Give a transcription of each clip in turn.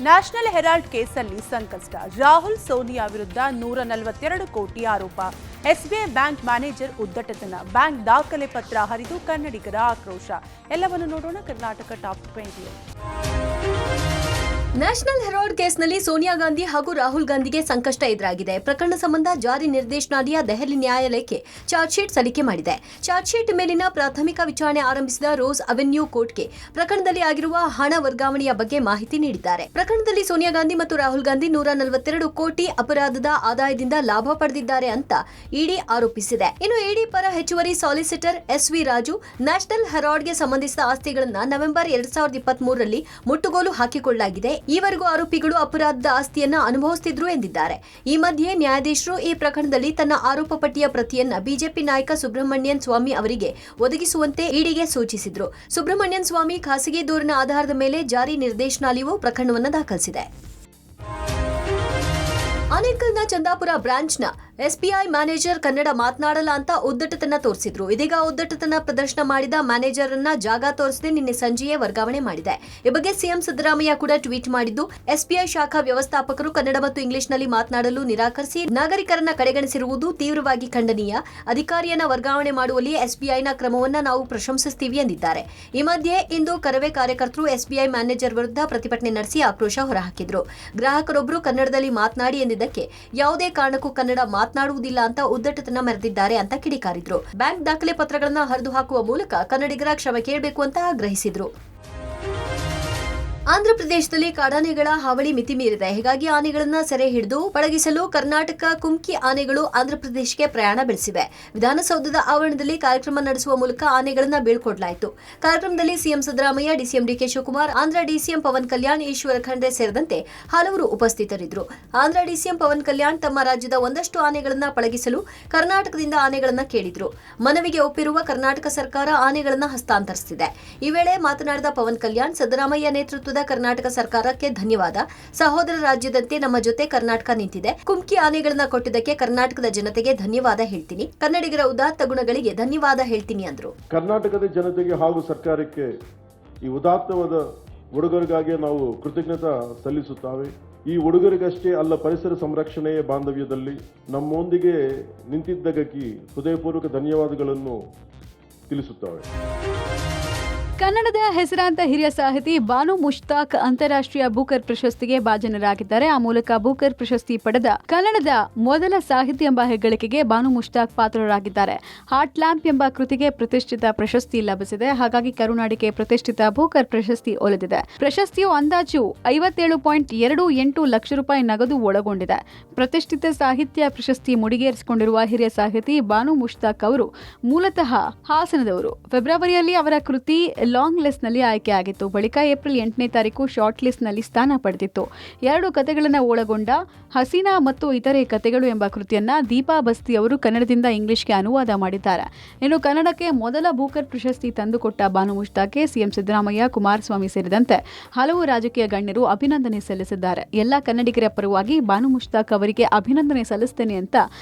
National Herald ಕೇಸಲ್ಲಿ ಸಂಕಷ್ಟ. ರಾಹುಲ್ ಸೋನಿಯಾ ವಿರುದ್ಧ 142 ಕೋಟಿ ಆರೋಪ. ಎಸ್ಬಿಐ ಬ್ಯಾಂಕ್ ಮ್ಯಾನೇಜರ್ ಉದ್ದಟತನ. ಬ್ಯಾಂಕ್ ದಾಖಲೆ ಪತ್ರ ಹರಿದು ಕನ್ನಡಿಗರ ಆಕ್ರೋಶ. ಎಲ್ಲವನ್ನು ನೋಡೋಣ ಕರ್ನಾಟಕ ಟಾಪ್ 20. ನ್ಯಾಷನಲ್ ಹೆರಾಲ್ಡ್ ಕೇಸ್ನಲ್ಲಿ ಸೋನಿಯಾ ಗಾಂಧಿ ಹಾಗೂ ರಾಹುಲ್ ಗಾಂಧಿಗೆ ಸಂಕಷ್ಟ ಎದುರಾಗಿದೆ. ಪ್ರಕರಣ ಸಂಬಂಧ ಜಾರಿ ನಿರ್ದೇಶನಾಲಯ ದೆಹಲಿ ನ್ಯಾಯಾಲಯಕ್ಕೆ ಚಾರ್ಜ್ ಶೀಟ್ ಸಲ್ಲಿಕೆ ಮಾಡಿದೆ. ಚಾರ್ಜ್ ಶೀಟ್ ಮೇಲಿನ ಪ್ರಾಥಮಿಕ ವಿಚಾರಣೆ ಆರಂಭಿಸಿದ ರೋಸ್ ಅವೆನ್ಯೂ ಕೋರ್ಟ್ಗೆ ಪ್ರಕರಣದಲ್ಲಿ ಆಗಿರುವ ಹಣ ವರ್ಗಾವಣೆಯ ಬಗ್ಗೆ ಮಾಹಿತಿ ನೀಡಿದ್ದಾರೆ. ಪ್ರಕರಣದಲ್ಲಿ ಸೋನಿಯಾ ಗಾಂಧಿ ಮತ್ತು ರಾಹುಲ್ ಗಾಂಧಿ 142 ಕೋಟಿ ಅಪರಾಧದ ಆದಾಯದಿಂದ ಲಾಭ ಪಡೆದಿದ್ದಾರೆ ಅಂತ ಇಡಿ ಆರೋಪಿಸಿದೆ. ಇನ್ನು ಇಡಿ ಪರ ಹೆಚ್ಚುವರಿ ಸಾಲಿಸಿಟರ್ ಎಸ್.ವಿ. ರಾಜು ನ್ಯಾಷನಲ್ ಹೆರಾಲ್ಡ್ಗೆ ಸಂಬಂಧಿಸಿದ ಆಸ್ತಿಗಳನ್ನು ನವೆಂಬರ್ 2023ರಲ್ಲಿ ಮುಟ್ಟುಗೋಲು ಹಾಕಿಕೊಳ್ಳಲಾಗಿದೆ. ಈವರೆಗೂ ಆರೋಪಿಗಳು ಅಪರಾಧದ ಆಸ್ತಿಯನ್ನ ಅನುಭವಿಸುತ್ತಿದ್ರು ಎಂದಿದ್ದಾರೆ. ಈ ಮಧ್ಯೆ ನ್ಯಾಯಾಧೀಶರು ಈ ಪ್ರಕರಣದಲ್ಲಿ ತನ್ನ ಆರೋಪ ಪಟ್ಟಿಯ ಪ್ರತಿಯನ್ನ ಬಿಜೆಪಿ ನಾಯಕ ಸುಬ್ರಹ್ಮಣ್ಯನ್ ಸ್ವಾಮಿ ಅವರಿಗೆ ಒದಗಿಸುವಂತೆ ಇಡಿಗೆ ಸೂಚಿಸಿದ್ರು. ಸುಬ್ರಹ್ಮಣ್ಯನ್ ಸ್ವಾಮಿ ಖಾಸಗಿ ದೂರಿನ ಆಧಾರದ ಮೇಲೆ ಜಾರಿ ನಿರ್ದೇಶನಾಲಯವು ಪ್ರಕರಣವನ್ನು ದಾಖಲಿಸಿದೆ. ಆನೇಕಲ್ನ ಚಂದಾಪುರ ಬ್ರಾಂಚ್ನ ಎಸ್ಬಿಐ ಮ್ಯಾನೇಜರ್ ಕನ್ನಡ ಮಾತನಾಡಲ್ಲ ಅಂತ ಉದ್ದಟತನ ತೋರಿಸಿದ್ರು. ಇದೀಗ ಉದ್ದಟತನ ಪ್ರದರ್ಶನ ಮಾಡಿದ ಮ್ಯಾನೇಜರ್ ಅನ್ನ ಜಾಗ ತೋರಿಸದೆ ನಿನ್ನೆ ಸಂಜೆಯೇ ವರ್ಗಾವಣೆ ಮಾಡಿದೆ. ಈ ಬಗ್ಗೆ ಸಿಎಂ ಸಿದ್ದರಾಮಯ್ಯ ಕೂಡ ಟ್ವೀಟ್ ಮಾಡಿದ್ದು, ಎಸ್ಬಿಐ ಶಾಖಾ ವ್ಯವಸ್ಥಾಪಕರು ಕನ್ನಡ ಮತ್ತು ಇಂಗ್ಲಿಷ್ನಲ್ಲಿ ಮಾತನಾಡಲು ನಿರಾಕರಿಸಿ ನಾಗರಿಕರನ್ನ ಕಡೆಗಣಿಸಿರುವುದು ತೀವ್ರವಾಗಿ ಖಂಡನೀಯ. ಅಧಿಕಾರಿಯನ್ನ ವರ್ಗಾವಣೆ ಮಾಡುವಲ್ಲಿ ಎಸ್ಬಿಐನ ಕ್ರಮವನ್ನ ನಾವು ಪ್ರಶಂಸಿಸುತ್ತೀವಿ ಎಂದಿದ್ದಾರೆ. ಈ ಮಧ್ಯೆ ಇಂದು ಕರವೇ ಕಾರ್ಯಕರ್ತರು ಎಸ್ಬಿಐ ಮ್ಯಾನೇಜರ್ ವಿರುದ್ಧ ಪ್ರತಿಭಟನೆ ನಡೆಸಿ ಆಕ್ರೋಶ ಹೊರಹಾಕಿದ್ರು. ಗ್ರಾಹಕರೊಬ್ಬರು ಕನ್ನಡದಲ್ಲಿ ಮಾತನಾಡಿ ಎಂದಿದ್ದಕ್ಕೆ ಯಾವುದೇ ಕಾರಣಕ್ಕೂ ಕನ್ನಡ ಮಾತನಾಡುವುದಿಲ್ಲ ಅಂತ ಉದ್ದಟತನ ಮೆರೆದಿದ್ದಾರೆ ಅಂತ ಕಿಡಿಕಾರಿದ್ರು. ಬ್ಯಾಂಕ್ ದಾಖಲೆ ಪತ್ರಗಳನ್ನು ಹರಿದು ಹಾಕುವ ಮೂಲಕ ಕನ್ನಡಿಗರ ಕ್ಷಮೆ ಕೇಳಬೇಕು ಅಂತ ಆಗ್ರಹಿಸಿದ್ರು. ಆಂಧ್ರಪ್ರದೇಶದಲ್ಲಿ ಕಾಡಾನೆಗಳ ಹಾವಳಿ ಮಿತಿ ಮೀರಿದೆ. ಹೀಗಾಗಿ ಆನೆಗಳನ್ನ ಸೆರೆ ಹಿಡಿದು ಪಳಗಿಸಲು ಕರ್ನಾಟಕ ಕುಮ್ಕಿ ಆನೆಗಳು ಆಂಧ್ರಪ್ರದೇಶಕ್ಕೆ ಪ್ರಯಾಣ ಬೆಳೆಸಿವೆ. ವಿಧಾನಸೌಧದ ಆವರಣದಲ್ಲಿ ಕಾರ್ಯಕ್ರಮ ನಡೆಸುವ ಮೂಲಕ ಆನೆಗಳನ್ನ ಬೀಳ್ಕೊಡಲಾಯಿತು. ಕಾರ್ಯಕ್ರಮದಲ್ಲಿ CM Siddaramaiah, DCM DK Shivakumar, Andhra DCM Pawan Kalyan, Eshwar Khandre ಸೇರಿದಂತೆ ಹಲವರು ಉಪಸ್ಥಿತರಿದ್ದರು. ಆಂಧ್ರ ಡಿಸಿಎಂ ಪವನ್ ಕಲ್ಯಾಣ್ ತಮ್ಮ ರಾಜ್ಯದ ಒಂದಷ್ಟು ಆನೆಗಳನ್ನ ಪಳಗಿಸಲು ಕರ್ನಾಟಕದಿಂದ ಆನೆಗಳನ್ನ ಕೇಳಿದ್ರು. ಮನವಿಗೆ ಒಪ್ಪಿರುವ ಕರ್ನಾಟಕ ಸರ್ಕಾರ ಆನೆಗಳನ್ನ ಹಸ್ತಾಂತರಿಸಿದೆ. ಈ ವೇಳೆ ಮಾತನಾಡಿದ ಪವನ್ ಕಲ್ಯಾಣ್, ಸಿದ್ದರಾಮಯ್ಯ ನೇತೃತ್ವದ ಕರ್ನಾಟಕ ಸರ್ಕಾರಕ್ಕೆ ಧನ್ಯವಾದ. ಸಹೋದರ ರಾಜ್ಯದಂತೆ ನಮ್ಮ ಜೊತೆ ಕರ್ನಾಟಕ ನಿಂತಿದೆ. ಕುಮ್ಕಿ ಆನೆಗಳನ್ನ ಕೊಟ್ಟಿದ್ದಕ್ಕೆ ಕರ್ನಾಟಕದ ಜನತೆಗೆ ಧನ್ಯವಾದ ಹೇಳ್ತೀನಿ. ಕನ್ನಡಿಗರ ಉದಾತ್ತ ಗುಣಗಳಿಗೆ ಧನ್ಯವಾದ ಹೇಳ್ತೀನಿ ಅಂದ್ರು. ಕರ್ನಾಟಕದ ಜನತೆಗೆ ಹಾಗೂ ಸರ್ಕಾರಕ್ಕೆ ಈ ಉದಾತ್ತವಾದ ಉಡುಗೊರೆಗಾಗಿ ನಾವು ಕೃತಜ್ಞತಾ ಸಲ್ಲಿಸುತ್ತೇವೆ. ಈ ಉಡುಗೊರೆಗಷ್ಟೇ ಅಲ್ಲ, ಪರಿಸರ ಸಂರಕ್ಷಣೆಯ ಬಾಂಧವ್ಯದಲ್ಲಿ ನಮ್ಮೊಂದಿಗೆ ನಿಂತಿದ್ದಕ್ಕೆ ಹೃದಯಪೂರ್ವಕ ಧನ್ಯವಾದಗಳನ್ನು ತಿಳಿಸುತ್ತೇವೆ. ಕನ್ನಡದ ಹೆಸರಾಂತ ಹಿರಿಯ ಸಾಹಿತಿ ಬಾನು ಮುಷ್ತಾಕ್ ಅಂತಾರಾಷ್ಟ್ರೀಯ ಬೂಕರ್ ಪ್ರಶಸ್ತಿಗೆ ಭಾಜನರಾಗಿದ್ದಾರೆ. ಆ ಮೂಲಕ ಬೂಕರ್ ಪ್ರಶಸ್ತಿ ಪಡೆದ ಕನ್ನಡದ ಮೊದಲ ಸಾಹಿತಿ ಎಂಬ ಹೆಗ್ಗಳಿಕೆಗೆ ಬಾನು ಮುಷ್ತಾಕ್ ಪಾತ್ರರಾಗಿದ್ದಾರೆ. ಹಾರ್ಟ್ ಲ್ಯಾಂಪ್ ಎಂಬ ಕೃತಿಗೆ ಪ್ರತಿಷ್ಠಿತ ಪ್ರಶಸ್ತಿ ಲಭಿಸಿದೆ. ಹಾಗಾಗಿ ಕರುನಾಡಿಗೆ ಪ್ರತಿಷ್ಠಿತ ಬೂಕರ್ ಪ್ರಶಸ್ತಿ ಒಲಿದಿದೆ. ಪ್ರಶಸ್ತಿಯು ಅಂದಾಜು 57.28 ಲಕ್ಷ ರೂಪಾಯಿ ನಗದು ಒಳಗೊಂಡಿದೆ. ಪ್ರತಿಷ್ಠಿತ ಸಾಹಿತ್ಯ ಪ್ರಶಸ್ತಿ ಮುಡಿಗೇರಿಸಿಕೊಂಡಿರುವ ಹಿರಿಯ ಸಾಹಿತಿ ಬಾನು ಮುಷ್ತಾಕ್ ಅವರು ಮೂಲತಃ ಹಾಸನದವರು. ಫೆಬ್ರವರಿಯಲ್ಲಿ ಅವರ ಕೃತಿ ಲಾಂಗ್ ಲಿಸ್ಟ್ನಲ್ಲಿ ಆಯ್ಕೆಯಾಗಿತ್ತು. ಬಳಿಕ ಏಪ್ರಿಲ್ 8ನೇ ತಾರೀಕು ಶಾರ್ಟ್ ಲಿಸ್ಟ್ನಲ್ಲಿ ಸ್ಥಾನ ಪಡೆದಿತ್ತು. 2 ಕಥೆಗಳನ್ನು ಒಳಗೊಂಡ ಹಸೀನಾ ಮತ್ತು ಇತರೆ ಕಥೆಗಳು ಎಂಬ ಕೃತಿಯನ್ನ ದೀಪಾ ಬಸ್ತಿ ಅವರು ಕನ್ನಡದಿಂದ ಇಂಗ್ಲಿಷ್ಗೆ ಅನುವಾದ ಮಾಡಿದ್ದಾರೆ. ಇನ್ನು ಕನ್ನಡಕ್ಕೆ ಮೊದಲ ಬೂಕರ್ ಪ್ರಶಸ್ತಿ ತಂದುಕೊಟ್ಟ ಬಾನು ಮುಷ್ತಾಕ್ಗೆ ಸಿಎಂ ಸಿದ್ದರಾಮಯ್ಯ, ಕುಮಾರಸ್ವಾಮಿ ಸೇರಿದಂತೆ ಹಲವು ರಾಜಕೀಯ ಗಣ್ಯರು ಅಭಿನಂದನೆ ಸಲ್ಲಿಸಿದ್ದಾರೆ. ಎಲ್ಲ ಕನ್ನಡಿಗರ ಪರವಾಗಿ ಬಾನು ಮುಷ್ತಾಕ್ ಅವರಿಗೆ ಅಭಿನಂದನೆ ಸಲ್ಲಿಸುತ್ತೇನೆ ಅಂತ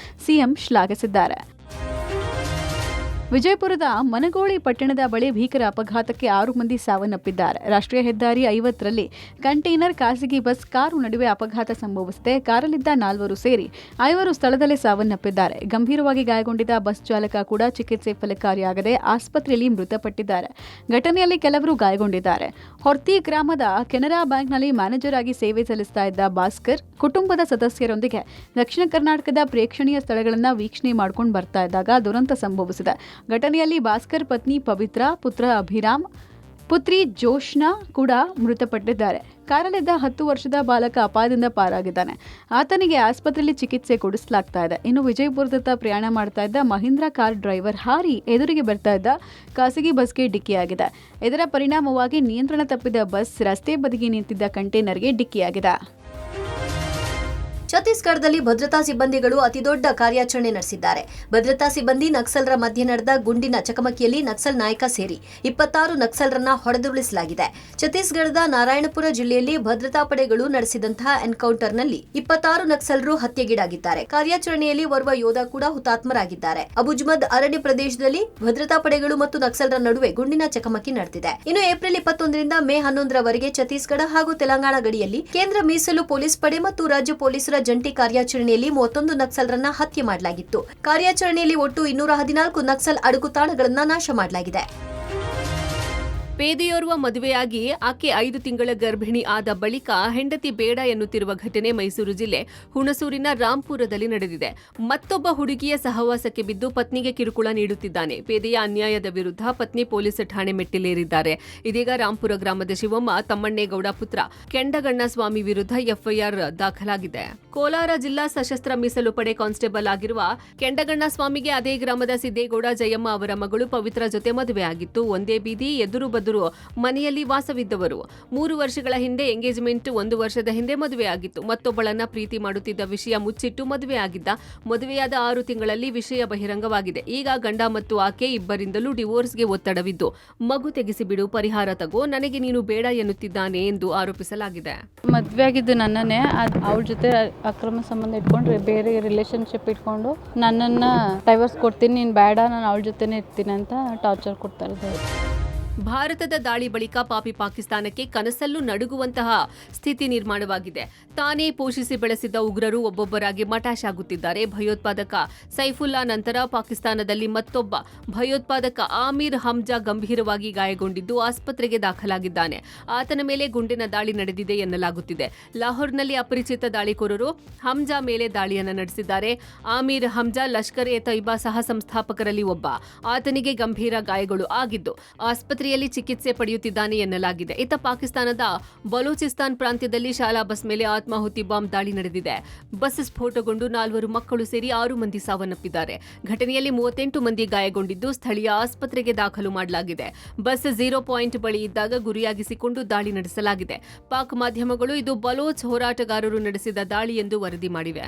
ಸಿಎಂ ಶ್ಲಾಘಿಸಿದ್ದಾರೆ. ವಿಜಯಪುರದ ಮನಗೋಳಿ ಪಟ್ಟಣದ ಬಳಿ ಭೀಕರ ಅಪಘಾತಕ್ಕೆ 6 ಮಂದಿ ಸಾವನ್ನಪ್ಪಿದ್ದಾರೆ. ರಾಷ್ಟ್ರೀಯ ಹೆದ್ದಾರಿ 50ರಲ್ಲಿ ಕಂಟೈನರ್ ಖಾಸಗಿ ಬಸ್ ಕಾರು ನಡುವೆ ಅಪಘಾತ ಸಂಭವಿಸಿದೆ. ಕಾರಲ್ಲಿದ್ದ 4 ಸೇರಿ 5 ಸ್ಥಳದಲ್ಲೇ ಸಾವನ್ನಪ್ಪಿದ್ದಾರೆ. ಗಂಭೀರವಾಗಿ ಗಾಯಗೊಂಡಿದ್ದ ಬಸ್ ಚಾಲಕ ಕೂಡ ಚಿಕಿತ್ಸೆ ಫಲಕಾರಿಯಾಗದೆ ಆಸ್ಪತ್ರೆಯಲ್ಲಿ ಮೃತಪಟ್ಟಿದ್ದಾರೆ. ಘಟನೆಯಲ್ಲಿ ಕೆಲವರು ಗಾಯಗೊಂಡಿದ್ದಾರೆ. ಹೊರ್ತಿ ಗ್ರಾಮದ ಕೆನರಾ ಬ್ಯಾಂಕ್ನಲ್ಲಿ ಮ್ಯಾನೇಜರ್ ಆಗಿ ಸೇವೆ ಸಲ್ಲಿಸ್ತಾ ಇದ್ದ ಭಾಸ್ಕರ್ ಕುಟುಂಬದ ಸದಸ್ಯರೊಂದಿಗೆ ದಕ್ಷಿಣ ಕರ್ನಾಟಕದ ಪ್ರೇಕ್ಷಣೀಯ ಸ್ಥಳಗಳನ್ನು ವೀಕ್ಷಣೆ ಮಾಡ್ಕೊಂಡು ಬರ್ತಾ ಇದ್ದಾಗ ದುರಂತ ಸಂಭವಿಸಿದೆ. ಘಟನೆಯಲ್ಲಿ ಭಾಸ್ಕರ್ ಪತ್ನಿ ಪವಿತ್ರ, ಪುತ್ರ ಅಭಿರಾಮ್, ಪುತ್ರಿ ಜೋಶ್ನಾ ಕೂಡ ಮೃತಪಟ್ಟಿದ್ದಾರೆ. ಕಾರಲ್ಲಿದ್ದ 10 ವರ್ಷದ ಬಾಲಕ ಅಪಾಯದಿಂದ ಪಾರಾಗಿದ್ದಾನೆ. ಆತನಿಗೆ ಆಸ್ಪತ್ರೆಯಲ್ಲಿ ಚಿಕಿತ್ಸೆ ಕೊಡಿಸಲಾಗ್ತಾ ಇದೆ. ಇನ್ನು ವಿಜಯಪುರದತ್ತ ಪ್ರಯಾಣ ಮಾಡ್ತಾ ಇದ್ದ ಮಹೀಂದ್ರ ಕಾರ್ ಡ್ರೈವರ್ ಹಾರಿ ಎದುರಿಗೆ ಬರ್ತಾ ಇದ್ದ ಖಾಸಗಿ ಬಸ್ಗೆ ಡಿಕ್ಕಿಯಾಗಿದೆ. ಇದರ ಪರಿಣಾಮವಾಗಿ ನಿಯಂತ್ರಣ ತಪ್ಪಿದ ಬಸ್ ರಸ್ತೆ ಬದಿಗೆ ನಿಂತಿದ್ದ ಕಂಟೈನರ್ಗೆ ಡಿಕ್ಕಿಯಾಗಿದೆ. ಛತ್ತೀಸ್ಗಢದಲ್ಲಿ ಭದ್ರತಾ ಸಿಬ್ಬಂದಿಗಳು ಅತಿದೊಡ್ಡ ಕಾರ್ಯಾಚರಣೆ ನಡೆಸಿದ್ದಾರೆ. ಭದ್ರತಾ ಸಿಬ್ಬಂದಿ ನಕ್ಸಲರ ಮಧ್ಯೆ ನಡೆದ ಗುಂಡಿನ ಚಕಮಕಿಯಲ್ಲಿ ನಕ್ಸಲ್ ನಾಯಕ ಸೇರಿ 26 ನಕ್ಸಲರನ್ನ ಹೊಡೆದುರುಳಿಸಲಾಗಿದೆ. ಛತ್ತೀಸ್ಗಢದ ನಾರಾಯಣಪುರ ಜಿಲ್ಲೆಯಲ್ಲಿ ಭದ್ರತಾ ಪಡೆಗಳು ನಡೆಸಿದಂತಹ ಎನ್ಕೌಂಟರ್ನಲ್ಲಿ 26 ನಕ್ಸಲರು ಹತ್ಯೆಗೀಡಾಗಿದ್ದಾರೆ. ಕಾರ್ಯಾಚರಣೆಯಲ್ಲಿ ಓರ್ವ ಯೋಧ ಕೂಡ ಹುತಾತ್ಮರಾಗಿದ್ದಾರೆ. ಅಬುಜ್ಮದ್ ಅರಣ್ಯ ಪ್ರದೇಶದಲ್ಲಿ ಭದ್ರತಾ ಪಡೆಗಳು ಮತ್ತು ನಕ್ಸಲರ ನಡುವೆ ಗುಂಡಿನ ಚಕಮಕಿ ನಡೆದಿದೆ. ಇನ್ನು ಏಪ್ರಿಲ್ 21ರಿಂದ ಮೇ 11ರವರೆಗೆ ಛತ್ತೀಸ್ಗಢ ಹಾಗೂ ತೆಲಂಗಾಣ ಗಡಿಯಲ್ಲಿ ಕೇಂದ್ರ ಮೀಸಲು ಪೊಲೀಸ್ ಪಡೆ ಮತ್ತು ರಾಜ್ಯ ಪೊಲೀಸರ ಜಂಟಿ ಕಾರ್ಯಾಚರಣೆಯಲ್ಲಿ 31 ನಕ್ಸಲರನ್ನ ಹತ್ಯೆ ಮಾಡಲಾಗಿತ್ತು. ಕಾರ್ಯಾಚರಣೆಯಲ್ಲಿ ಒಟ್ಟು 214 ನಕ್ಸಲ್ ಅಡಗುತಾಣಗಳನ್ನು ನಾಶ ಮಾಡಲಾಗಿದೆ. ಪೇದೆಯೋರ್ವ ಮದುವೆಯಾಗಿ ಆಕೆ 5 ತಿಂಗಳ ಗರ್ಭಿಣಿ ಆದ ಬಳಿಕ ಹೆಂಡತಿ ಬೇಡ ಎನ್ನುತ್ತಿರುವ ಘಟನೆ ಮೈಸೂರು ಜಿಲ್ಲೆ ಹುಣಸೂರಿನ ರಾಂಪುರದಲ್ಲಿ ನಡೆದಿದೆ. ಮತ್ತೊಬ್ಬ ಹುಡುಗಿಯ ಸಹವಾಸಕ್ಕೆ ಬಿದ್ದು ಪತ್ನಿಗೆ ಕಿರುಕುಳ ನೀಡುತ್ತಿದ್ದಾನೆ. ಪೇದೆಯ ಅನ್ಯಾಯದ ವಿರುದ್ಧ ಪತ್ನಿ ಪೊಲೀಸ್ ಠಾಣೆ ಮೆಟ್ಟಿಲೇರಿದ್ದಾರೆ. ಇದೀಗ ರಾಂಪುರ ಗ್ರಾಮದ ಶಿವಮ್ಮ ತಮ್ಮಣ್ಣೇಗೌಡ ಪುತ್ರ ಕೆಂಡಗಣ್ಣ ಸ್ವಾಮಿ ವಿರುದ್ಧ ಎಫ್ಐಆರ್ ದಾಖಲಾಗಿದೆ. ಕೋಲಾರ ಜಿಲ್ಲಾ ಸಶಸ್ತ್ರ ಮೀಸಲು ಪಡೆ ಕಾನ್ಸ್ಟೇಬಲ್ ಆಗಿರುವ ಕೆಂಡಗಣ್ಣ ಸ್ವಾಮಿಗೆ ಅದೇ ಗ್ರಾಮದ ಸಿದ್ದೇಗೌಡ ಜಯಮ್ಮ ಅವರ ಮಗಳು ಪವಿತ್ರ ಜೊತೆ ಮದುವೆಯಾಗಿತ್ತು. ಒಂದೇ ಬೀದಿ ಎದುರು ಬದುರು ಮನೆಯಲ್ಲಿ ವಾಸವಿದ್ದವರು. 3 ವರ್ಷಗಳ ಹಿಂದೆ ಎಂಗೇಜ್ಮೆಂಟ್, 1 ವರ್ಷದ ಹಿಂದೆ ಮದುವೆಯಾಗಿತ್ತು. ಮತ್ತೊಬ್ಬಳನ್ನ ಪ್ರೀತಿ ಮಾಡುತ್ತಿದ್ದ ವಿಷಯ ಮುಚ್ಚಿಟ್ಟು ಮದುವೆಯಾಗಿದ್ದ. ಮದುವೆಯಾದ 6 ತಿಂಗಳಲ್ಲಿ ವಿಷಯ ಬಹಿರಂಗವಾಗಿದೆ. ಈಗ ಗಂಡ ಮತ್ತು ಆಕೆ ಇಬ್ಬರಿಂದಲೂ ಡಿವೋರ್ಸ್ಗೆ ಒತ್ತಡವಿದ್ದು ಮಗು ತೆಗೆಸಿಬಿಡು, ಪರಿಹಾರ ತಗೋ, ನನಗೆ ನೀನು ಬೇಡ ಎನ್ನುತ್ತಿದ್ದಾನೆ ಎಂದು ಆರೋಪಿಸಲಾಗಿದೆ. ಮದುವೆ ಆಗಿದ್ದು ನನ್ನನ್ನೇ, ಅವ್ರ ಜೊತೆ ಅಕ್ರಮ ಸಂಬಂಧ ಇಟ್ಕೊಂಡು ಬೇರೆ ರಿಲೇಶನ್ಶಿಪ್ ಇಟ್ಕೊಂಡು ನನ್ನನ್ನು ಡೈವರ್ಸ್ ಕೊಡ್ತೀನಿ, ನೀನು ಬೇಡ, ನಾನು ಅವಳ ಜೊತೆನೇ ಇರ್ತೀನಿ ಅಂತ ಟಾರ್ಚರ್ ಕೊಡ್ತಾ ಇದ್ದಾರೆ. ಭಾರತದ ದಾಳಿ ಬಳಿಕ ಪಾಪಿ ಪಾಕಿಸ್ತಾನಕ್ಕೆ ಕನಸಲ್ಲೂ ನಡುಗುವಂತಹ ಸ್ಥಿತಿ ನಿರ್ಮಾಣವಾಗಿದೆ. ತಾನೇ ಪೋಷಿಸಿ ಬೆಳೆಸಿದ್ದ ಉಗ್ರರು ಒಬ್ಬೊಬ್ಬರಾಗಿ ಮಟಾಶ್ ಆಗುತ್ತಿದ್ದಾರೆ. ಭಯೋತ್ಪಾದಕ ಸೈಫುಲ್ಲಾ ನಂತರ ಪಾಕಿಸ್ತಾನದಲ್ಲಿ ಮತ್ತೊಬ್ಬ ಭಯೋತ್ಪಾದಕ ಆಮೀರ್ ಹಮ್ಜಾ ಗಂಭೀರವಾಗಿ ಗಾಯಗೊಂಡಿದ್ದು ಆಸ್ಪತ್ರೆಗೆ ದಾಖಲಾಗಿದ್ದಾನೆ. ಆತನ ಮೇಲೆ ಗುಂಡಿನ ದಾಳಿ ನಡೆದಿದೆ ಎನ್ನಲಾಗುತ್ತಿದೆ. ಲಾಹೋರ್ನಲ್ಲಿ ಅಪರಿಚಿತ ದಾಳಿಕೋರರು ಹಮ್ಜಾ ಮೇಲೆ ದಾಳಿಯನ್ನು ನಡೆಸಿದ್ದಾರೆ. ಆಮೀರ್ ಹಮ್ಜಾ ಲಷ್ಕರ್ ಎ ತೈಬಾ ಸಹ ಸಂಸ್ಥಾಪಕರಲ್ಲಿ ಒಬ್ಬ. ಆತನಿಗೆ ಗಂಭೀರ ಗಾಯಗಳು ಆಗಿದ್ದು ಆಸ್ಪತ್ರೆಯಲ್ಲಿ ಚಿಕಿತ್ಸೆ ಪಡೆಯುತ್ತಿದ್ದಾನೆ ಎನ್ನಲಾಗಿದೆ. ಇತ್ತ ಪಾಕಿಸ್ತಾನದ ಬಲೂಚಿಸ್ತಾನ್ ಪ್ರಾಂತ್ಯದಲ್ಲಿ ಶಾಲಾ ಬಸ್ ಮೇಲೆ ಆತ್ಮಾಹುತಿ ಬಾಂಬ್ ದಾಳಿ ನಡೆದಿದೆ. ಬಸ್ ಸ್ಫೋಟಗೊಂಡು 4 ಮಕ್ಕಳು ಸೇರಿ 6 ಮಂದಿ ಸಾವನ್ನಪ್ಪಿದ್ದಾರೆ. ಘಟನೆಯಲ್ಲಿ 38 ಮಂದಿ ಗಾಯಗೊಂಡಿದ್ದು ಸ್ಥಳೀಯ ಆಸ್ಪತ್ರೆಗೆ ದಾಖಲು ಮಾಡಲಾಗಿದೆ. ಬಸ್ 0 ಪಾಯಿಂಟ್ ಬಳಿ ಇದ್ದಾಗ ಗುರಿಯಾಗಿಸಿಕೊಂಡು ದಾಳಿ ನಡೆಸಲಾಗಿದೆ. ಪಾಕ್ ಮಾಧ್ಯಮಗಳು ಇದು ಬಲೋಚ್ ಹೋರಾಟಗಾರರು ನಡೆಸಿದ ದಾಳಿ ಎಂದು ವರದಿ ಮಾಡಿವೆ.